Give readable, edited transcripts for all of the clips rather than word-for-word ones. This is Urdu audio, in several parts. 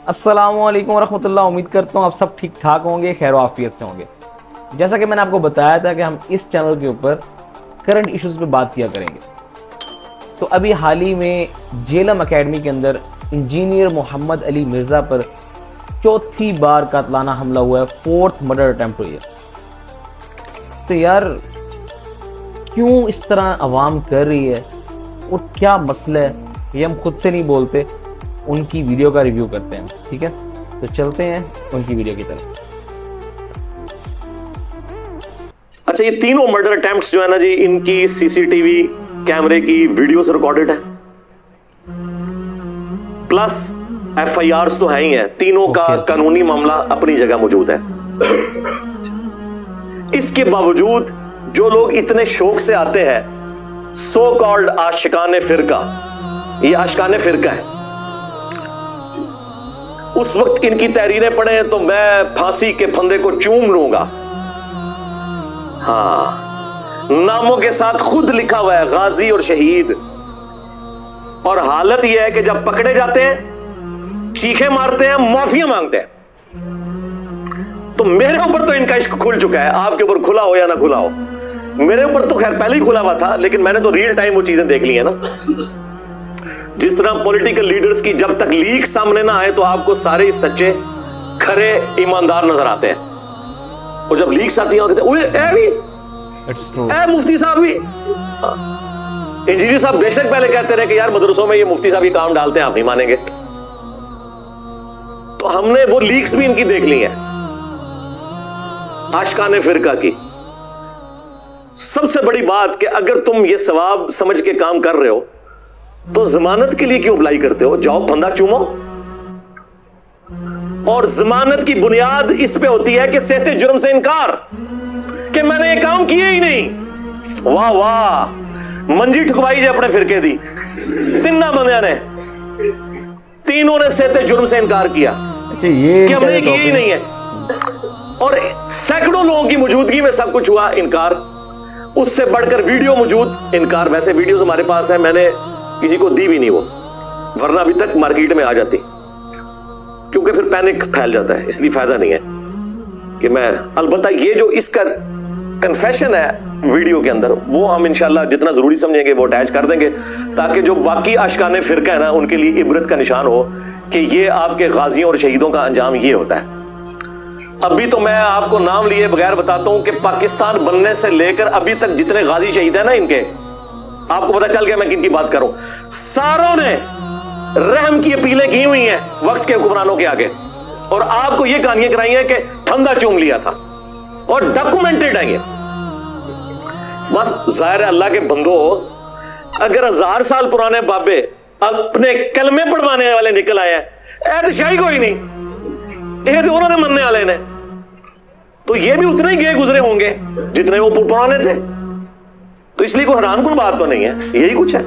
السلام علیکم ورحمۃ اللہ. امید کرتا ہوں آپ سب ٹھیک ٹھاک ہوں گے, خیر و عافیت سے ہوں گے. جیسا کہ میں نے آپ کو بتایا تھا کہ ہم اس چینل کے اوپر کرنٹ ایشوز پہ بات کیا کریں گے. تو ابھی حال ہی میں جیلم اکیڈمی کے اندر انجینئر محمد علی مرزا پر چوتھی بار قاتلانہ حملہ ہوا ہے, 4th مرڈر اٹیمپٹ ہوئی ہے. تو یار کیوں اس طرح عوام کر رہی ہے اور کیا مسئلہ ہے, یہ ہم خود سے نہیں بولتے, ان کی ویڈیو کا ریویو کرتے ہیں. ٹھیک ہے, تو چلتے ہیں ان کی ویڈیو کی طرف. اچھا, یہ تینوں مرڈر اٹیمپٹس جو ہے نا جی, ان کی سی سی ٹی وی کیمرے کی ویڈیوز ریکارڈڈ ہے, پلس ایف آئی آرز تو ہیں ہی ہیں. تینوں کا قانونی معاملہ اپنی جگہ موجود ہے. اس کے باوجود جو لوگ اتنے شوق سے آتے ہیں, سو کالڈ عاشقان فرقہ, یہ عاشقان فرقہ ہے, اس وقت ان کی تحریریں پڑھیں تو میں پھانسی کے پھندے کو چوم لوں گا. ہاں, ناموں کے ساتھ خود لکھا ہوا ہے غازی اور شہید. اور حالت یہ ہے کہ جب پکڑے جاتے ہیں چیخیں مارتے ہیں, معافیاں مانگتے ہیں. تو میرے اوپر تو ان کا عشق کھل چکا ہے, آپ کے اوپر کھلا ہو یا نہ کھلا ہو. میرے اوپر تو خیر پہلے ہی کھلا ہوا تھا, لیکن میں نے تو ریئل ٹائم وہ چیزیں دیکھ لی ہیں نا. جس طرح پولیٹیکل لیڈرز کی جب تک لیک سامنے نہ آئے تو آپ کو سارے سچے کھرے ایماندار نظر آتے ہیں, اور جب لیکس آتی ہیں کہتے ہیں اے مفتی صاحب بھی. انجینئر صاحب بے شک پہلے کہتے رہے کہ یار مدرسوں میں یہ مفتی صاحب یہ کام ڈالتے ہیں, آپ نہیں مانیں گے. تو ہم نے وہ لیکس بھی ان کی دیکھ لی ہیں عاشقان فرقہ کی. سب سے بڑی بات کہ اگر تم یہ ثواب سمجھ کے کام کر رہے ہو تو ضمانت کے لیے کیوں اپلائی کرتے ہو؟ جاؤ پھندا چومو. اور ضمانت کی بنیاد اس پہ ہوتی ہے کہ صحت جرم سے انکار, کہ میں نے یہ کام کیے ہی نہیں. واہ واہ, منجی ٹھکوائی جائے اپنے فرقے دی. تینوں بندیاں نے, تینوں نے صحت جرم سے انکار کیا کہ ہم نے کیے ہی نہیں ہے. اور سینکڑوں لوگوں کی موجودگی میں سب کچھ ہوا انکار. اس سے بڑھ کر ویڈیو موجود انکار. ویسے ویڈیوز ہمارے پاس ہیں, میں نے کسی کو دی بھی نہیں وہ, ورنہ ابھی تک مارکیٹ میں آ جاتی, کیونکہ پھر پینک پھیل جاتا ہے, اس لیے فائدہ نہیں ہے کہ میں. البتہ یہ جو اس کا کنفیشن ہے ویڈیو کے اندر, وہ ہم انشاءاللہ جتنا ضروری سمجھیں گے وہ اٹیچ کر دیں گے, تاکہ جو باقی عاشقان فرقہ ہے نا ان کے لیے عبرت کا نشان ہو کہ یہ آپ کے غازیوں اور شہیدوں کا انجام یہ ہوتا ہے. ابھی تو میں آپ کو نام لیے بغیر بتاتا ہوں کہ پاکستان بننے سے لے کر ابھی تک جتنے غازی شہید ہیں نا ان کے, آپ کو پتا چل گیا میں کن کی بات کروں. ساروں نے رحم کی اپیلیں کی ہوئی ہیں وقت کے حکمرانوں کے آگے, اور آپ کو یہ کہانیاں کرائی ہیں کہ پھندا چوم لیا تھا, اور ڈاکومنٹڈ ہیں یہ. بس ظاہر ہے اللہ کے بندو, اگر 1000 سال پرانے بابے اپنے کلمے پڑھوانے والے نکل آئے ہیں, اے تو شاہی کوئی نہیں, یہ تو انہوں نے مننے والے نے, تو یہ بھی اتنے ہی گئے گزرے ہوں گے جتنے وہ پرانے تھے. تو اس لیے کوئی حیران کن بات تو نہیں ہے, یہی کچھ ہے.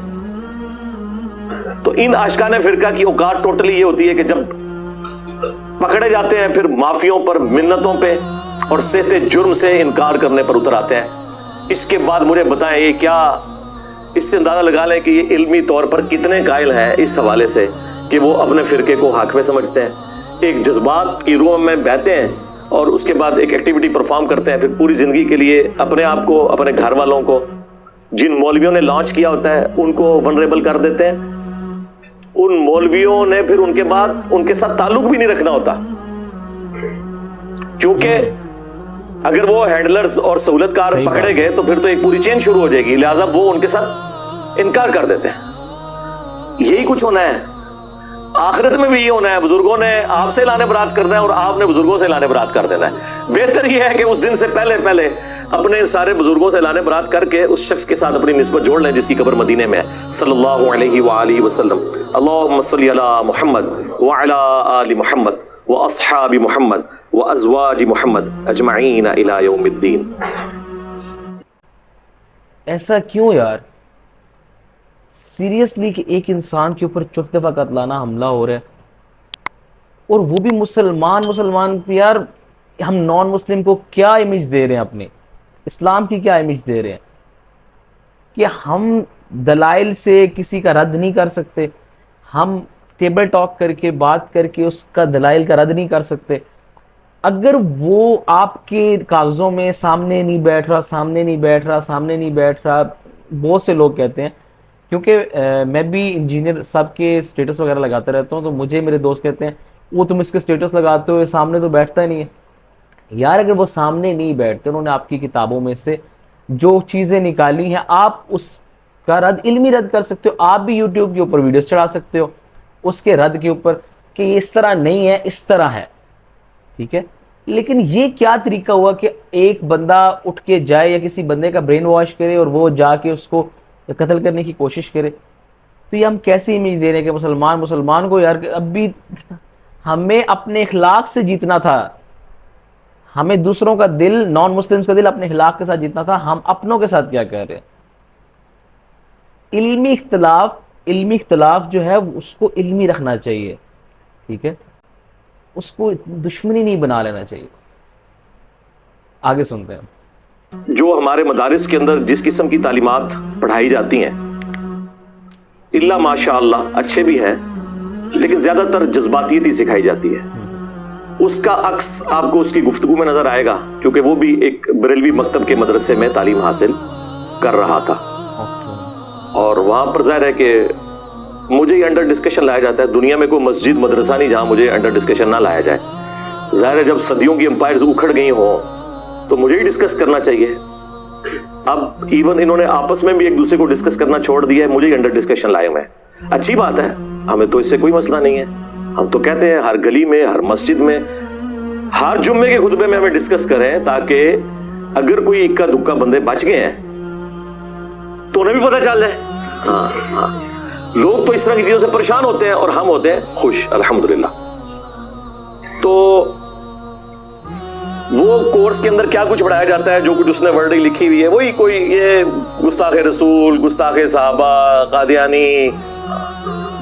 تو ان عاشقان فرقہ کی اوقات ٹوٹلی یہ ہوتی ہے کہ جب پکڑے جاتے ہیں پھر معافیوں پر, منتوں پہ اور صحت جرم سے انکار کرنے پر اتر آتے ہیں. اس کے بعد مجھے بتائیں یہ کیا, اس سے اندازہ لگا لیں کہ یہ علمی طور پر کتنے قائل ہیں اس حوالے سے کہ وہ اپنے فرقے کو حق میں سمجھتے ہیں, ایک جذبات کی روح میں بہتے ہیں, اور اس کے بعد ایک ایکٹیویٹی پرفارم کرتے ہیں, پھر پوری زندگی کے لیے اپنے آپ کو, اپنے گھر والوں کو, جن مولویوں نے لانچ کیا ہوتا ہے ان کو ونریبل کر دیتے ہیں. ان مولویوں نے پھر ان کے بعد ان کے ساتھ تعلق بھی نہیں رکھنا ہوتا, کیونکہ اگر وہ ہینڈلرز اور سہولت کار پکڑے گئے تو پھر تو ایک پوری چین شروع ہو جائے گی, لہٰذا وہ ان کے ساتھ انکار کر دیتے ہیں. یہی کچھ ہونا ہے آخرت میں بھی, یہ ہونا ہے. بزرگوں نے آپ سے اعلان برات کرنا ہے اور آپ نے بزرگوں سے اعلان برات کر دینا ہے. بہتر یہ ہے کہ اس دن سے پہلے اپنے سارے بزرگوں سے اعلان برات کر کے اس شخص کے ساتھ اپنی نسبت جوڑ لیں جس کی قبر مدینے میں ہے, صلی اللہ علیہ وآلہ وسلم. اللہم صلی علی محمد وعلی آل محمد واصحاب محمد وازواج محمد اجمعین الی یوم الدین. ایسا کیوں یار, سیریسلی کہ ایک انسان کے اوپر چوتھے دفعہ قاتلانہ حملہ ہو رہا ہے, اور وہ بھی مسلمان. یار ہم نان مسلم کو کیا امیج دے رہے ہیں, اپنے اسلام کی کیا امیج دے رہے ہیں کہ ہم دلائل سے کسی کا رد نہیں کر سکتے, ہم ٹیبل ٹاک کر کے بات کر کے اس کا دلائل کا رد نہیں کر سکتے. اگر وہ آپ کے کاغذوں میں سامنے نہیں بیٹھ رہا, بہت سے لوگ کہتے ہیں, کیونکہ میں بھی انجینئر صاحب کے سٹیٹس وغیرہ لگاتا رہتا ہوں, تو مجھے میرے دوست کہتے ہیں وہ تم اس کے سٹیٹس لگاتے ہو, سامنے تو بیٹھتا ہی نہیں ہے. یار اگر وہ سامنے نہیں بیٹھتے, انہوں نے آپ کی کتابوں میں سے جو چیزیں نکالی ہیں, آپ اس کا رد, علمی رد کر سکتے ہو. آپ بھی یوٹیوب کے اوپر ویڈیوز چڑھا سکتے ہو اس کے رد کے اوپر کہ یہ اس طرح نہیں ہے, اس طرح ہے, ٹھیک ہے. لیکن یہ کیا طریقہ ہوا کہ ایک بندہ اٹھ کے جائے یا کسی بندے کا برین واش کرے اور وہ جا کے اس کو قتل کرنے کی کوشش کرے؟ تو یہ ہم کیسی امیج دے رہے ہیں کہ مسلمان کو, یار اب بھی ہمیں اپنے اخلاق سے جیتنا تھا, ہمیں دوسروں کا دل, نان مسلمز کا دل اپنے اخلاق کے ساتھ جیتنا تھا. ہم اپنوں کے ساتھ کیا کہہ رہے ہیں؟ علمی اختلاف جو ہے اس کو علمی رکھنا چاہیے, ٹھیک ہے, اس کو دشمنی نہیں بنا لینا چاہیے. آگے سنتے ہیں. جو ہمارے مدارس کے اندر جس قسم کی تعلیمات پڑھائی جاتی ہیں, اللہ ماشاء اللہ اچھے بھی ہیں, لیکن زیادہ تر جذباتیت ہی سکھائی جاتی ہے. اس کا عکس آپ کو اس کی گفتگو میں نظر آئے گا, کیونکہ وہ بھی ایک بریلوی مکتب کے مدرسے میں تعلیم حاصل کر رہا تھا, اور وہاں پر ظاہر ہے کہ مجھے یہ انڈر ڈسکشن لایا جاتا ہے. دنیا میں کوئی مسجد مدرسہ نہیں جہاں مجھے انڈر ڈسکشن نہ لایا جائے. ظاہر ہے جب صدیوں کی امپائرز اکھڑ گئی ہوں تو مجھے ہی ڈسکس کرنا چاہیے. اب ایون انہوں نے آپس میں بھی ایک دوسرے کو ڈسکس کرنا چھوڑ دیا ہے, مجھے ہی انڈر ڈسکشن لائے ہوئے ہیں. اچھی بات ہے, ہمیں تو اس سے کوئی مسئلہ نہیں ہے. ہم تو کہتے ہیں ہر گلی میں, ہر مسجد میں, ہر جمعے کے خطبے میں ہمیں ڈسکس کریں, تاکہ اگر کوئی اکا دکا بندے بچ گئے ہیں تو انہیں بھی پتہ چل جائے. ہاں لوگ تو اس طرح کی چیزوں سے پریشان ہوتے ہیں اور ہم ہوتے ہیں خوش, الحمدللہ. تو وہ کورس کے اندر کیا کچھ پڑھایا جاتا ہے, جو کچھ اس نے ورڈنگ لکھی ہوئی ہے وہی کوئی یہ گستاخ رسول, گستاخ صحابہ, قادیانی.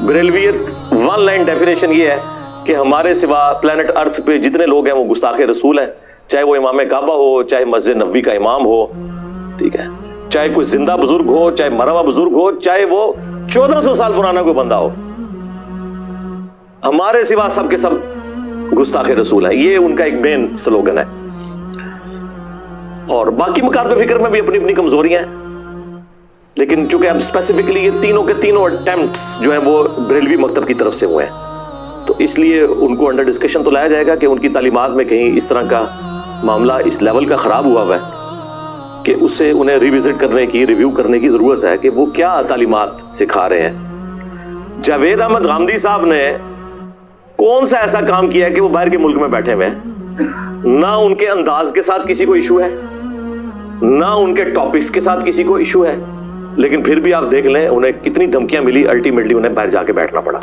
بریلویت ون لائن ڈیفینیشن یہ ہے کہ ہمارے سوا پلانٹ ارتھ پہ جتنے لوگ ہیں وہ گستاخ رسول ہیں, چاہے وہ امام کعبہ ہو, چاہے مسجد نبوی کا امام ہو, ٹھیک ہے, چاہے کوئی زندہ بزرگ ہو, چاہے مرا ہوا بزرگ ہو, چاہے وہ 1400 سال پرانا کوئی بندہ ہو, ہمارے سوا سب کے سب گستاخ رسول ہیں. یہ ان کا ایک مین سلوگن ہے. اور باقی مکاتب فکر میں بھی اپنی اپنی کمزوریاں ہیں, لیکن چونکہ اب اسپیسیفکلی یہ تینوں کے تینوں اٹیمپٹس جو ہیں وہ بریلوی مکتب کی طرف سے ہوئے ہیں, تو اس لیے ان کو انڈر ڈسکشن تو لایا جائے گا کہ ان کی تعلیمات میں کہیں اس طرح کا معاملہ اس لیول کا خراب ہوا ہے کہ اسے انہیں ریوزٹ کرنے کی, ریویو کرنے کی ضرورت ہے کہ وہ کیا تعلیمات سکھا رہے ہیں. جاوید احمد غامدی صاحب نے کون سا ایسا کام کیا ہے کہ وہ باہر کے ملک میں بیٹھے ہوئے ہیں؟ نہ ان کے انداز کے ساتھ کسی کو ایشو ہے, نہ ان کے ٹاپکس کے ساتھ کسی کو ایشو ہے, لیکن پھر بھی آپ دیکھ لیں انہیں کتنی دھمکیاں ملی, الٹیمیٹلی انہیں باہر جا کے بیٹھنا پڑا.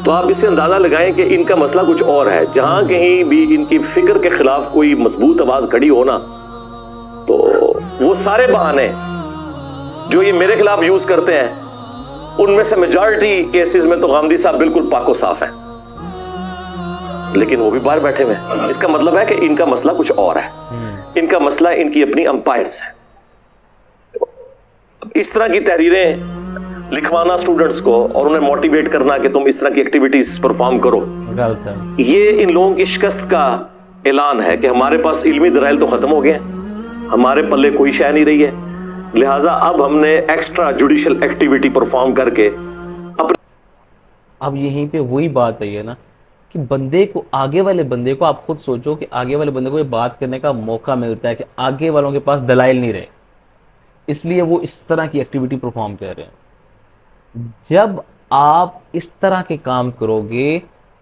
تو آپ اس سے اندازہ لگائیں کہ ان کا مسئلہ کچھ اور ہے. جہاں کہیں بھی ان کی فکر کے خلاف کوئی مضبوط آواز کھڑی ہونا, تو وہ سارے بہانے جو یہ میرے خلاف یوز کرتے ہیں, ان میں سے میجارٹی کیسز میں تو غامدی صاحب بالکل پاک و صاف ہیں, لیکن وہ بھی باہر بیٹھے ہوئے ہیں. اس کا مطلب ہے کہ ان کا مسئلہ کچھ اور ہے, ان کا مسئلہ ان کی اپنی امپائرز ہیں. اس طرح کی تحریریں لکھوانا سٹوڈنٹس کو اور انہیں موٹیویٹ کرنا کہ تم اس طرح کی ایکٹیویٹیز پرفارم کرو, یہ ان لوگوں کی شکست کا اعلان ہے کہ ہمارے پاس علمی دلائل تو ختم ہو گئے ہیں, ہمارے پلے کوئی شے نہیں رہی ہے, لہٰذا اب ہم نے ایکسٹرا جوڈیشل ایکٹیویٹی پرفارم کر کے اب یہیں پہ وہی بات ہے نا کہ بندے کو, آگے والے بندے کو, آپ خود سوچو کہ آگے والے بندے کو یہ بات کرنے کا موقع ملتا ہے کہ آگے والوں کے پاس دلائل نہیں رہے, اس لیے وہ اس طرح کی ایکٹیویٹی پرفارم کر رہے ہیں. جب آپ اس طرح کے کام کرو گے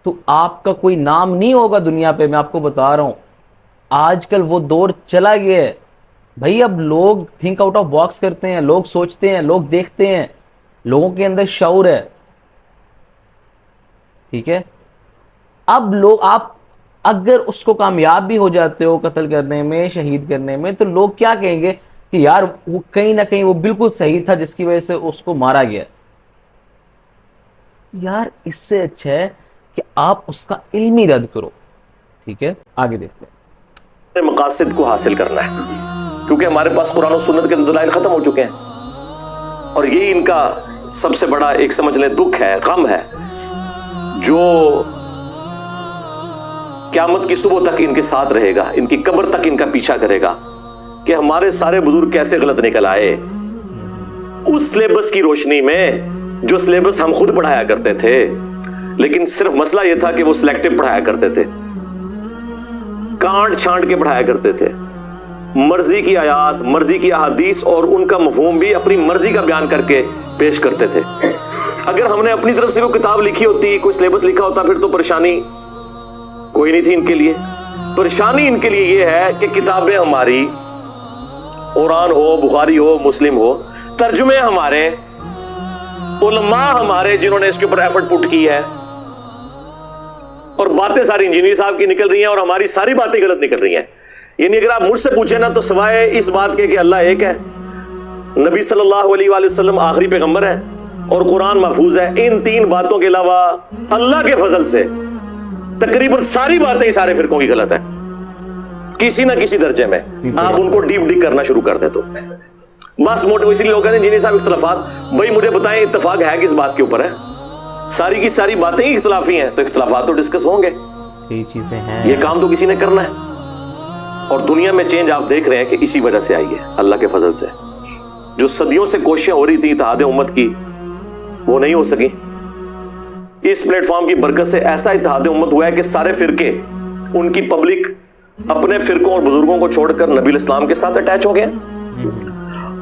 تو آپ کا کوئی نام نہیں ہوگا دنیا پہ. میں آپ کو بتا رہا ہوں, آج کل وہ دور چلا گیا ہے بھائی. اب لوگ تھنک آؤٹ آف باکس کرتے ہیں, لوگ سوچتے ہیں, لوگ دیکھتے ہیں, لوگوں کے اندر شعور ہے, ٹھیک ہے. اب لوگ, آپ اگر اس کو کامیاب بھی ہو جاتے ہو قتل کرنے میں, شہید کرنے میں, تو لوگ کیا کہیں گے کہ یار وہ کہیں نہ کہیں وہ بالکل صحیح تھا جس کی وجہ سے اس کو مارا گیا. یار اس سے اچھا ہے کہ آپ اس کا علمی رد کرو, ٹھیک ہے. آگے دیکھتے ہیں. مقاصد کو حاصل کرنا ہے, کیونکہ ہمارے پاس قرآن و سنت کے دلائل ختم ہو چکے ہیں, اور یہی ان کا سب سے بڑا ایک سمجھ لیں دکھ ہے, غم ہے جو قیامت کی صبح تک ان کے ساتھ رہے گا, ان کی قبر تک ان کا پیچھا کرے گا کہ ہمارے سارے بزرگ کیسے غلط نکل آئے. اس سلیبس کی روشنی میں جو سلیبس ہم خود پڑھایا کرتے تھے, لیکن صرف مسئلہ یہ تھا کہ وہ سلیکٹو پڑھایا کرتے تھے, کانٹ چھانٹ کے پڑھایا کرتے تھے, مرضی کی آیات, مرضی کی احادیث اور ان کا مفہوم بھی اپنی مرضی کا بیان کر کے پیش کرتے تھے. اگر ہم نے اپنی طرف سے کوئی کتاب لکھی ہوتی, کوئی سلیبس لکھا ہوتا, پھر تو پریشانی کوئی نہیں تھی ان کے لیے. پریشانی ان کے لیے یہ ہے کہ کتابیں ہماری, قرآن ہو, بخاری ہو, مسلم ہو, ترجمے ہمارے, علماء ہمارے جنہوں نے اس کے اوپر ایفرٹ پٹ کی ہے, اور باتیں ساری انجینئر صاحب کی نکل رہی ہیں اور ہماری ساری باتیں غلط نکل رہی ہیں. یعنی اگر آپ مجھ سے پوچھیں نا, تو سوائے اس بات کے کہ اللہ ایک ہے, نبی صلی اللہ علیہ وآلہ وسلم آخری پیغمبر ہے, اور قرآن محفوظ ہے, ان تین باتوں کے علاوہ اللہ کے فضل سے تقریباً ساری باتیں سارے فرقوں کی غلط ہیں کسی نہ کسی درجے میں. آپ ان کو ڈیپ ڈگ کرنا شروع کر دیں تو بس موٹو. اسی لیے لوگ کہتے ہیں انجینئر صاحب اختلافات, بھائی مجھے بتائیں اتفاق ہے کس بات کے اوپر ہے؟ ساری کی ساری باتیں ہی اختلافی ہیں, تو اختلافات تو ڈسکس ہوں گے, یہ چیزیں ہیں, یہ کام تو کسی نے کرنا ہے. اور دنیا میں چینج آپ دیکھ رہے ہیں کہ اسی وجہ سے آئی ہے, اللہ کے فضل سے. جو صدیوں سے کوششیں ہو رہی تھی اتحاد امت کی, وہ نہیں ہو سکی. اس پلیٹ فارم کی برکت سے ایسا اتحاد امت ہوا ہے کہ سارے فرقے, ان کی پبلک اپنے فرقوں اور بزرگوں کو چھوڑ کر نبی الاسلام کے ساتھ اٹیچ ہو گئے,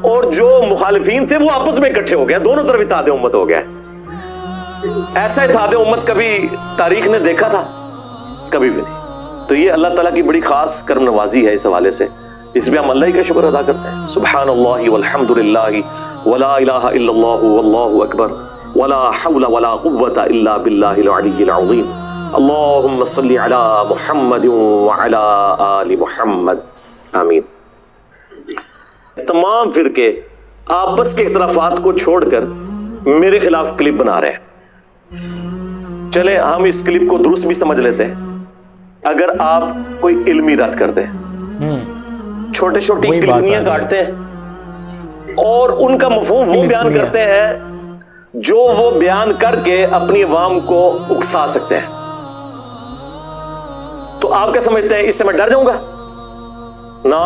اور جو مخالفین تھے وہ آپس میں اکٹھے ہو گئے, دونوں طرف اتحاد امت ہو گیا. ایسا اتحاد امت کبھی تاریخ نے دیکھا تھا؟ کبھی بھی نہیں. تو یہ اللہ تعالیٰ کی بڑی خاص کرم نوازی ہے اس حوالے سے, اس میں ہم اللہ ہی کا شکر ادا کرتے ہیں. سبحان اللہ والحمد للہ ولا الہ الا اللہ واللہ اکبر ولا حول ولا قوة الا باللہ العلی العظیم. اللہم صلی علی محمد وعلی آل محمد. آمین. تمام فرقے آپس کے اختلافات کو چھوڑ کر میرے خلاف کلپ بنا رہے ہیں. چلیں ہم اس کلپ کو درست بھی سمجھ لیتے ہیں اگر آپ کوئی علمی رد کرتے ہیں, چھوٹے چھوٹی کلپنیاں کاٹتے ہیں اور ان کا مفہوم وہ بیان کرتے ہیں جو وہ بیان کر کے اپنی عوام کو اکسا سکتے ہیں. تو آپ کیا سمجھتے ہیں اس سے میں ڈر جاؤں گا؟ نا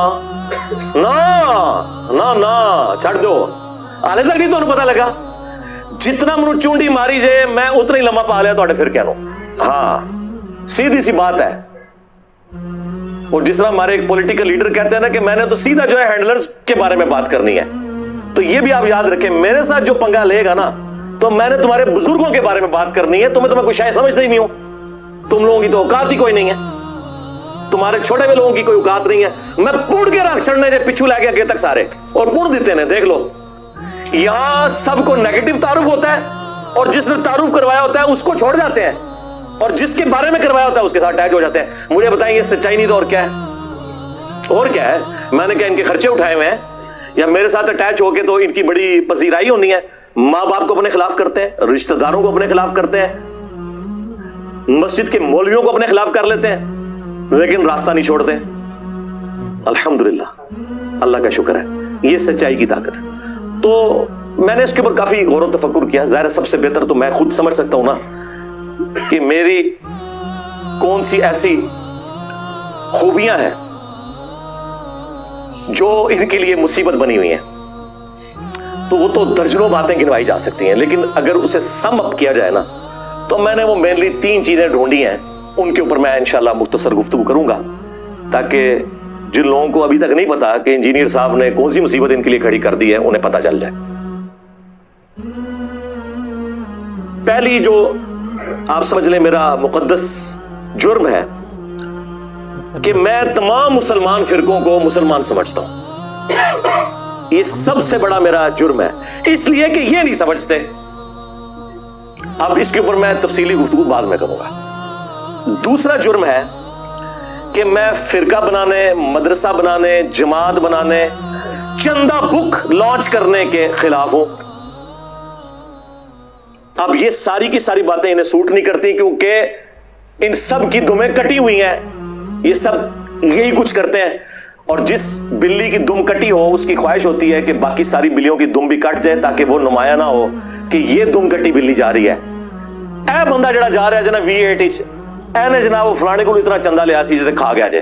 چھڑ دو. آلے تک نہیں تو پتا لگا, جتنا منو چونڈی ماری جائے میں اتنا ہی لمبا پا لیا تو پھر کیا نو. ہاں سیدھی سی بات ہے. اور جس طرح ہمارے ایک پولیٹیکل لیڈر کہتے ہیں نا کہ میں نے تو سیدھا جو ہے ہینڈلرز کے بارے میں بات کرنی ہے, تو یہ بھی آپ یاد رکھیں, میرے ساتھ جو پنگا لے گا نا تو میں نے تمہارے بزرگوں کے بارے میں بات کرنی ہے. تمہیں کوئی شاید سمجھتے ہی نہیں ہو, تم لوگوں کی تو اوقات ہی کوئی نہیں ہے, تمہارے چھوٹے ہوئے لوگوں کی کوئی اوقات نہیں ہے. میں پوڑ کے رکھ چڑھنے جے پچھو لے کے آگے تک سارے اور پوڑ دیتے ہیں. دیکھ لو یہاں سب کو نیگیٹو تعارف ہوتا ہے, اور جس نے تعارف کروایا ہوتا ہے اس کو چھوڑ جاتے ہیں, اور جس کے بارے میں کروایا ہوتا ہے اس کے ساتھ اٹیچ ہو جاتے ہیں. مجھے بتائیں یہ سچائی نہیں تو اور کیا ہے؟ اور کیا ہے؟ میں نے کہا ان کے خرچے اٹھائے ہوئے ہیں, یا میرے ساتھ اٹیچ ہو کے تو ان کی بڑی پذیرائی ہونی ہے. ماں باپ کو اپنے خلاف کرتے ہیں, رشتہ داروں کو اپنے خلاف کرتے ہیں, مسجد کے مولویوں کو اپنے خلاف کر لیتے ہیں, لیکن راستہ نہیں چھوڑتے. الحمدللہ, اللہ کا شکر ہے, یہ سچائی کی طاقت ہے. تو میں نے اس کے اوپر کافی غور و تفکر کیا. ظاہر سب سے بہتر تو میں خود سمجھ سکتا ہوں نا کہ میری کون سی ایسی خوبیاں ہیں جو ان کے لیے مصیبت بنی ہوئی ہیں. تو وہ تو درجنوں باتیں گنوائی جا سکتی ہیں, لیکن اگر اسے سم اپ کیا جائے نا تو میں نے وہ مینلی 3 چیزیں ڈھونڈی ہیں, ان کے اوپر میں انشاءاللہ مختصر گفتگو کروں گا, تاکہ جن لوگوں کو ابھی تک نہیں پتا کہ انجینئر صاحب نے کون سی مصیبت ان کے لیے کھڑی کر دی ہے انہیں پتا چل جائے. پہلی جو آپ سمجھ لیں میرا مقدس جرم ہے کہ میں تمام مسلمان فرقوں کو مسلمان سمجھتا ہوں. یہ سب سے بڑا میرا جرم ہے, اس لیے کہ یہ نہیں سمجھتے. اب اس کے اوپر میں تفصیلی گفتگو بعد میں کروں گا. دوسرا جرم ہے کہ میں فرقہ بنانے, مدرسہ بنانے, جماعت بنانے, چندہ بک لانچ کرنے کے خلاف ہوں. اب یہ ساری کی ساری باتیں انہیں سوٹ نہیں کرتی, کیونکہ ان سب کی دمیں کٹی ہوئی ہیں. یہ سب یہی کچھ کرتے ہیں, اور جس بلی کی دم کٹی ہو اس کی خواہش ہوتی ہے کہ باقی ساری بلیوں کی دم بھی کٹ جائے تاکہ وہ نمایاں نہ ہو کہ یہ دم کٹی بلی جا رہی ہے. ਇਹ ਬੰਦਾ ਜਿਹੜਾ ਜਾ ਰਿਹਾ ਜਨਾ V8 ਚ, ਇਹਨੇ ਜਨਾਬ ਫਲਾਣੇ ਕੋਲ ਇਤਨਾ ਚੰਦਾ ਲਿਆ ਸੀ ਜਿੱਤੇ ਖਾ ਗਿਆ ਜੇ,